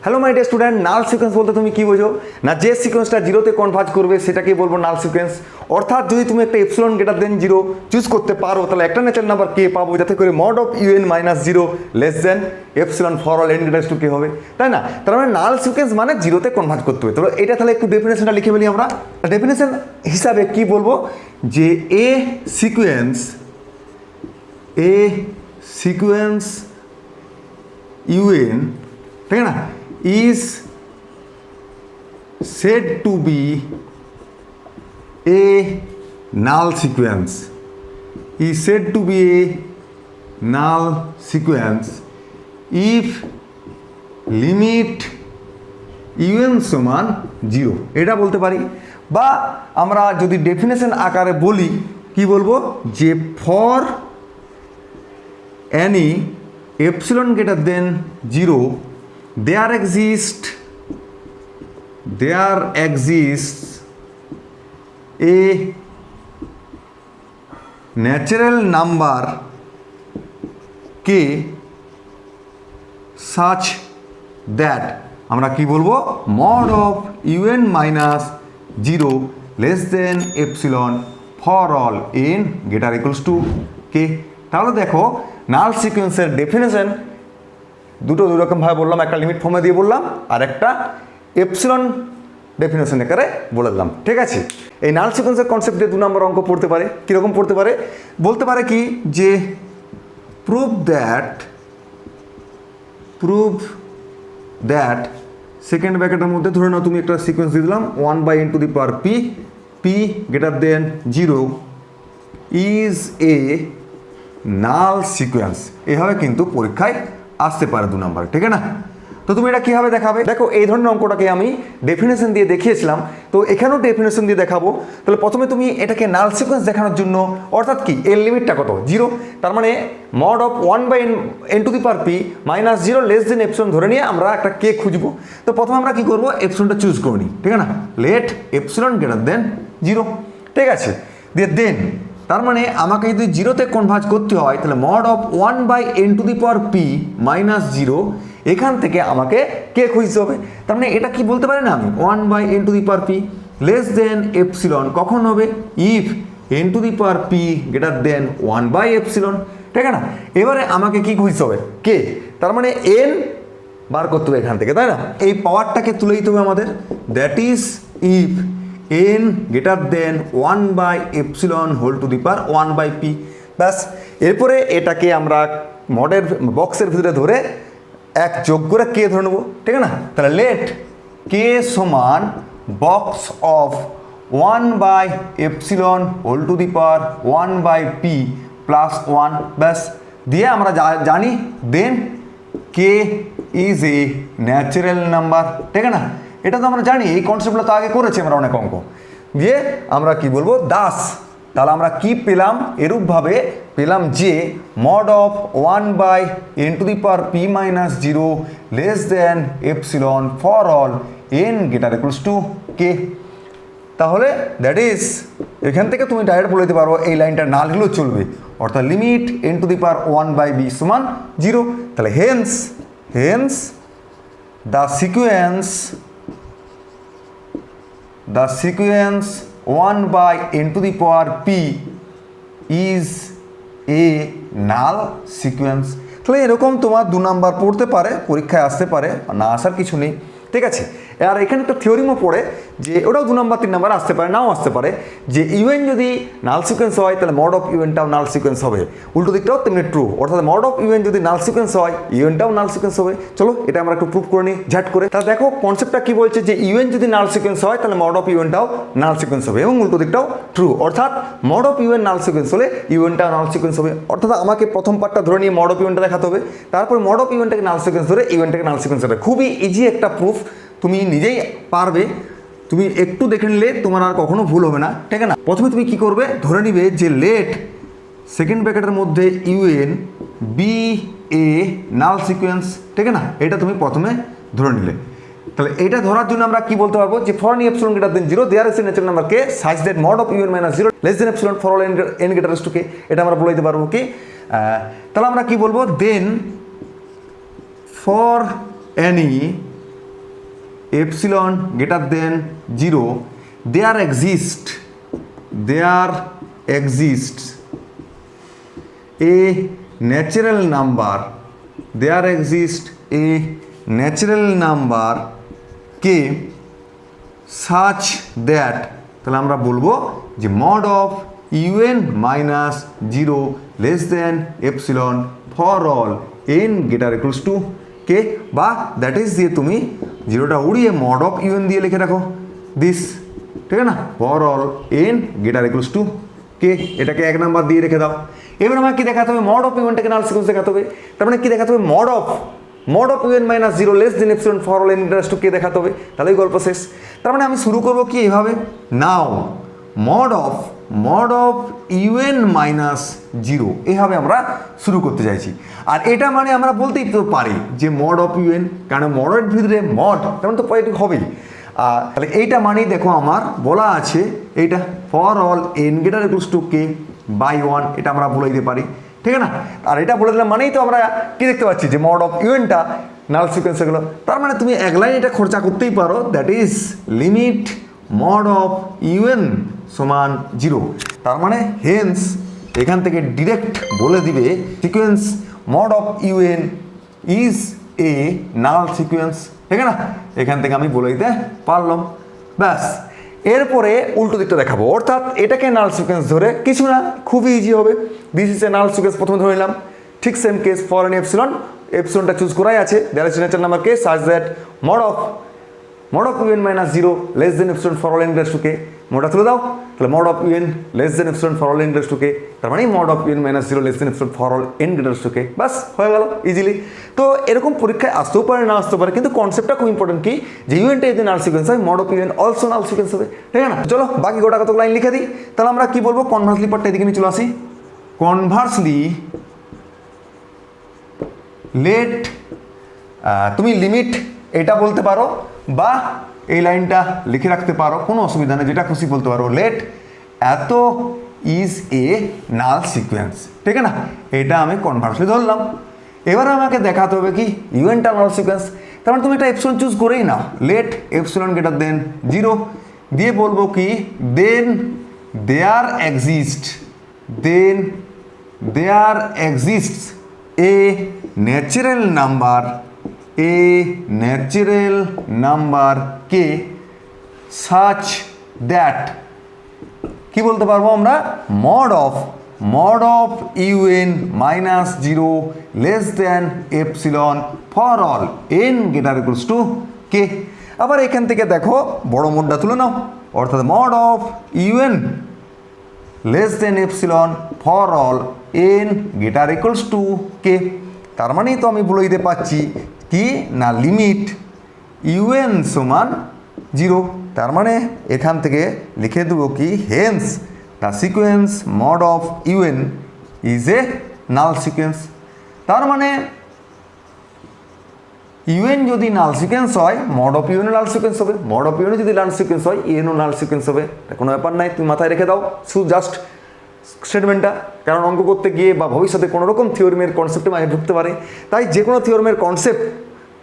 Hello my dear student, null sequence বলতে তুমি কি বোঝো না? যে সিকোয়েন্সটা জিরোতে কনভার্জ করবে সেটাকে বলবো নাল সিকোয়েন্স। অর্থাৎ যদি তুমি একটা এপসিলন গ্রেটার দেন জিরো চুজ করতে পারো তাহলে একটা ন্যাচারাল নাম্বার কে পাবো যাতে করে mod of u n minus zero less than epsilon for all n greater to k হবে, তাই না? তার মানে নাল সিকোয়েন্স মানে জিরোতে কনভার্জ করতে হবে। তো এটা তাহলে একটু ডেফিনেশনটা লিখে ফেলি আমরা। ডেফিনেশন হিসাবে কি বলবো যে এ সিকোয়েন্স ইউএন, ঠিক না, is said to be a null sequence, is said to be a null sequence if limit un সমান 0, এটা বলতে পারি। বা আমরা যদি ডেফিনেশন আকারে বলি কি বলবো যে for any epsilon greater than 0 there exists a natural number k such that আমরা কি বলবো mod of un minus 0 less than epsilon for all n greater equals to k। তাহলে দেখো নাল সিকোয়েন্সের ডেফিনেশন দুটো দুই রকমভাবে বললাম, একটা লিমিট ফর্মে দিয়ে বললাম আর একটা এপসিলন ডেফিনেশন আকারে বলে দিলাম, ঠিক আছে? এই নাল সিকোয়েন্সের কনসেপ্ট দিয়ে 2 নম্বর অঙ্ক পড়তে পারে। কীরকম পড়তে পারে বলতে পারে কি যে প্রুভ দ্যাট সেকেন্ড ব্র্যাকেটের মধ্যে ধরে নাও তুমি একটা সিকোয়েন্স দিয়ে দিলাম 1/n two the power p greater than 0 is a null sequence. এভাবে কিন্তু পরীক্ষায় আসতে পারে 2 নম্বর, ঠিক না? তো তুমি এটা কীভাবে দেখাবে? দেখো এই ধরনের অঙ্কটাকে আমি ডেফিনেশন দিয়ে দেখিয়েছিলাম, তো এখানেও ডেফিনেশন দিয়ে দেখাবো। তাহলে প্রথমে তুমি এটাকে নাল সিকোয়েন্স দেখানোর জন্য অর্থাৎ কি এর লিমিটটা কত 0, তার মানে mod of 1/n two the power p minus 0 less than epsilon ধরে নিয়ে আমরা একটা কে খুঁজবো। তো প্রথমে আমরা কি করবো এপসিলনটা চুজ করে নিই, ঠিক না? লেট এপসিলন গ্রেটার দেন 0, ঠিক আছে? দিয়ে দেন তার মানে আমাকে যদি 0তে কনভার্জ করতে হয় তাহলে mod of 1/n two the power p minus 0 এখান থেকে আমাকে কে খুঁজতে হবে। তার মানে এটা কি বলতে পারি না আমি 1/n two the power p less than epsilon কখন হবে if n two the power p greater than 1/epsilon, ঠিক না? এবারে আমাকে কি খুঁজতে হবে কে, তার মানে n বার করতে হবে এখান থেকে, তাই না? এই পাওয়ারটাকে তুলে দিতে হবে আমাদের, that is if n greater than 1/epsilon whole to the power 1/p। ব্যাস, এরপরে এটাকে আমরা মডের বক্সের ভিতরে ধরে এক যোগ করে কে ধরে নেবো, ঠিক না? তাহলে লেট কে সমান box of 1/epsilon whole to the power 1/p plus 1। ব্যাস, দিয়ে আমরা জানি then k is a natural number, ঠিক না? এটা তো আমরা জানি, এই কনসেপ্টটা তো আগে করেছি আমরা অনেক অঙ্ক দিয়ে। আমরা কি বলবো দাস, তাহলে আমরা কি পেলাম এরূপভাবে পেলাম যে mod of 1/n two the power p minus 0 less than epsilon for all n greater equals to k। তাহলে দ্যাট ইজ এখান থেকে তুমি ডাইরেক্ট বলে দিতে পারো এই লাইনটা না লিখলেও চলবে, অর্থাৎ limit n two the power 1/b সমান 0। তাহলে hence the sequence 1/n two the power p is a null sequence। তাহলে এরকম তোমার 2 নাম্বার পড়তে পারে, পরীক্ষায় আসতে পারে, না আসার কিছু নেই, ঠিক আছে? আর এখানে একটা থিওরিমও পড়ে যে ওটাও 2 নাম্বার 3 নাম্বার আসতে পারে, নাও আসতে পারে, যে ইউএন যদি নাল সিকোয়েন্স হয় তাহলে মড অফ ইউএনটাও নাল সিকোয়েন্স হবে, উল্টো দিকটাও তেমনি ট্রু, অর্থাৎ মড অফ ইউএন যদি নাল সিকোয়েন্স হয় ইউএনটাও নাল সিকোয়েন্স হবে। চলো এটা আমরা একটু প্রুভ করে নিই ঝাট করে। তাহলে দেখো কনসেপ্টটা কি বলছে যে ইউএন যদি নাল সিকোয়েন্স হয় তাহলে মড অফ ইউএনটাও নাল সিকোয়েন্স হবে এবং উল্টো দিকটাও ট্রু, অর্থাৎ mod of UN null sequence হলে ইউএনটাও নাল সিকোয়েন্স হবে। অর্থাৎ আমাকে প্রথম পার্টটা ধরে নিয়ে মড অফ ইউএনটা দেখাতে হবে, তারপর মড অফ ইউএনটাকে নাল সিকোয়েন্স ধরে ইউএনটাকে নাল সিকোয়েন্স হবে। খুবই ইজি একটা প্রুফ, তুমি নিজেই পারবে, তুমি একটু দেখে নিলে তোমার আর কখনো ভুল হবে না, ঠিক না? প্রথমে তুমি কি করবে ধরে নিবে যে লেট সেকেন্ড ব্র্যাকেটের মধ্যে UN B A null sequence, ঠিক না? এটা তুমি প্রথমে ধরে নিলে। তাহলে এটা ধরার জন্য আমরা কি বলতে পারবো যে for any epsilon greater than 0 there is a natural number k such that mod of u n minus 0 less than epsilon for all n greater to k. এটা আমরা বলে দিতে পারবো কি, তাহলে আমরা কি বলবো then for any epsilon greater than 0 there exists a natural number k such that তাহলে আমরা বলবো যে mod of un minus 0 less than epsilon for all n greater equals to k বা দ্যাট ইজ দিয়ে তুমি জিরোটা উড়িয়ে mod of un দিয়ে লিখে রাখো দিস, ঠিক আছে না, for all n greater equals to k, এটাকে এক নাম্বার দিয়ে রেখে দাও। এবার আমাকে কি দেখাতে হবে, mod of un টাকে নাল সিকোয়েন্স দেখাতে হবে, তার মানে কি দেখাতে হবে, mod of un minus 0 less than epsilon for all n greater equals to k দেখাতে হবে, তাহলেই গল্প শেষ। তার মানে আমি শুরু করব কি এভাবে, নাও mod of un minus 0 এইভাবে আমরা শুরু করতে চাইছি। আর এটা মানে আমরা বলতেই তো পারি যে mod of un, কারণ মডের ভিতরে mod তেমন তো পজিটিভ হবেই। তাহলে এইটা মানেই দেখো আমার বলা আছে এইটা for all n greater equals to k by 1, এটা আমরা বলে দিতে পারি, ঠিক আছে না। আর এটা বলে দিলাম মানেই তো আমরা কি দেখতে পাচ্ছি যে mod of un-টা নাল সিকোয়েন্স হলো। তার মানে তুমি এক লাইন এটা খরচা করতেই পারো, that is limit mod of un সমান 0। তার মানে হেন্স এখান থেকে ডিরেক্ট বলে দিবে sequence mod of un is a null sequence, ঠিক আছে না, এখান থেকে আমি বলে দিতে পারলাম। ব্যাস, এরপরে উল্টো দিকটা দেখাবো, অর্থাৎ এটাকে নাল সিকোয়েন্স ধরে কিছু না, খুবই ইজি হবে। This is a null sequence প্রথমে ধরে নিলাম, ঠিক সেম কেস ফর এন এপসিলনটা চুজ করাই আছে, there is natural number case such that mod of un minus 0 less than epsilon for all n greater to k, মোডটা তুলে দাও, তাহলে mod of un less than epsilon for all n greater to k, তার মানে mod of un minus 0 less than epsilon for all n greater to k, বাস হয়ে গেল easily. তো এরকম পরীক্ষায় আসতেও পারে না আসতেও পারে, কিন্তু কনসেপ্টটা খুব ইম্পর্টেন্ট কি যে ইউএনটা যদি নাল সিকোয়েন্স হয় mod of un also null sequence হবে, ঠিক আছে না। চলো বাকি গোটা কত লাইন লিখে দিই, তাহলে আমরা কি বলবো, কনভার্সলি পার্টটা এদিকে নিয়ে চলে আসি। কনভার্সলি লেট, তুমি লিমিট এটা বলতে পারো বা এই লাইনটা লিখে রাখতে পারো, কোনো অসুবিধা নেই, যেটা খুশি বলতে পারো। লেট এত ইজ এ নাল সিকোয়েন্স, ঠিক আছে না, এটা আমি কনভার্সলি ধরলাম। এবার আমাকে দেখাতে হবে কি ইউএনটা নাল সিকোয়েন্স, তার মানে তুমি একটা এপসিলন চুজ করেই নাও, লেট এপসিলন গ্রেটার দেন 0 দিয়ে বলবো কি then there exists a natural number k such that, কি বলতে পারবো আমরা, mod of un minus 0 less than epsilon for all n greater equals to k। আবার এখান থেকে দেখো বড় মোডটা তুলে নাও, অর্থাৎ mod of un less than epsilon for all n greater equals to k। তার মানেই তো আমি বলে দিতে পারছি কি না লিমিট un সমান 0, তার মানে এখান থেকে লিখে দেবো কি hence the sequence mod of un is a null sequence. তার মানে un যদি নাল সিকোয়েন্স হয় mod of un null sequence হবে, mod of un যদি নাল সিকোয়েন্স হয় n ও নাল সিকোয়েন্স হবে, কোনো ব্যাপার নাই, তুমি মাথায় রেখে দাও শুধু জাস্ট স্টেটমেন্টটা, কারণ অঙ্ক করতে গিয়ে বা ভবিষ্যতে কোনো রকম থিওরিমের কনসেপ্টে মাঝে ঢুকতে পারে, তাই যে কোনো থিওরিমের কনসেপ্ট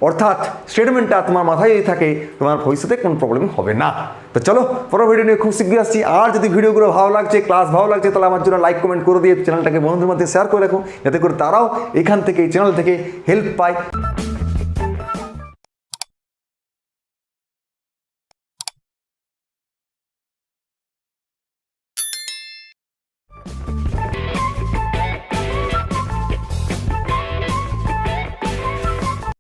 অর্থাৎ স্টেটমেন্টটা তোমার মাথায় যদি থাকে তোমার ভবিষ্যতে কোনো প্রবলেম হবে না। তো চলো পরের ভিডিও নিয়ে খুব শীঘ্রই আসছি। আর যদি ভিডিওগুলো ভালো লাগছে, ক্লাস ভালো লাগছে, তাহলে আমার জন্য লাইক কমেন্ট করে দিয়ে চ্যানেলটাকে বন্ধুদের মধ্যে শেয়ার করে রাখো, যাতে করে তারাও এখান থেকে এই চ্যানেল থেকে হেল্প পায়।